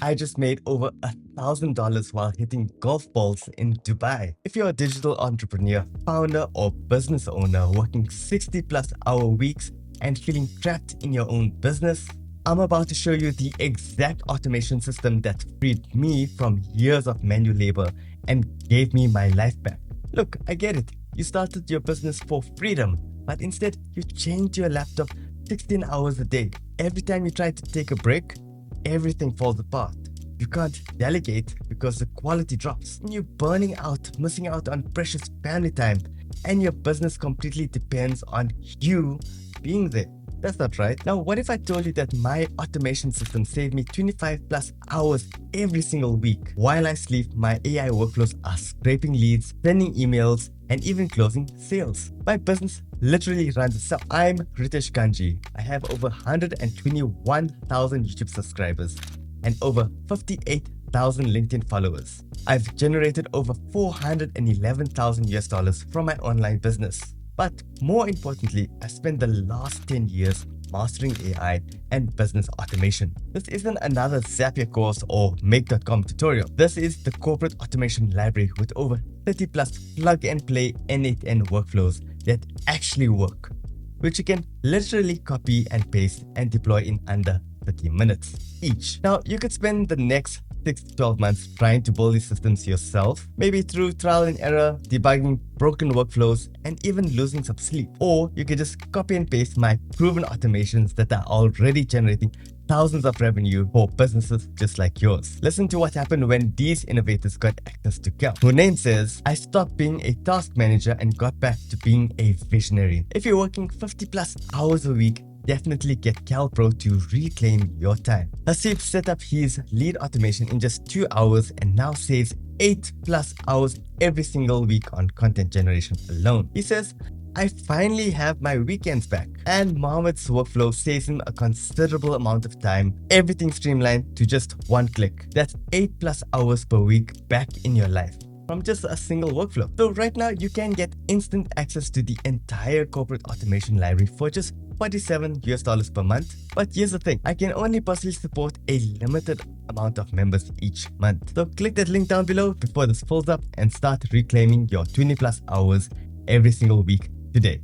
I just made over $1,000 while hitting golf balls in Dubai. If you're a digital entrepreneur, founder, or business owner working 60 plus hour weeks and feeling trapped in your own business, I'm about to show you the exact automation system that freed me from years of manual labor and gave me my life back. Look, I get it. You started your business for freedom, but instead you chained your laptop 16 hours a day. Every time you try to take a break, everything falls apart. You can't delegate because the quality drops. You're burning out, missing out on precious family time, and your business completely depends on you being there. That's not right. Now, what if I told you that my automation system saved me 25 plus hours every single week? While I sleep, my AI workflows are scraping leads, sending emails, and even closing sales. My business literally runs itself. I'm Ritesh Kanji. I have over 121,000 YouTube subscribers and over 58,000 LinkedIn followers. I've generated over $411,000 from my online business. But more importantly, I spent the last 10 years mastering AI and business automation. This isn't another Zapier course or Make.com tutorial. This is the corporate automation library with over 30 plus plug and play end-to-end workflows that actually work, which you can literally copy and paste and deploy in under 30 minutes each. Now, you could spend the next 6 to 12 months trying to build these systems yourself, maybe through trial and error, debugging broken workflows, and even losing some sleep. Or you could just copy and paste my proven automations that are already generating thousands of revenue for businesses just like yours. Listen to what happened when these innovators got access to Cal. Hunain says, I stopped being a task manager and got back to being a visionary. If you're working 50 plus hours a week, definitely get CalPro to reclaim your time. Hasib set up his lead automation in just 2 hours and now saves 8 plus hours every single week on content generation alone. He says, I finally have my weekends back. And Mohammed's workflow saves him a considerable amount of time, everything streamlined to just one click. That's 8 plus hours per week back in your life from just a single workflow. So right now you can get instant access to the entire corporate automation library for just $47 per month. But here's the thing, I can only personally support a limited amount of members each month. So click that link down below before this fills up and start reclaiming your 20 plus hours every single week today.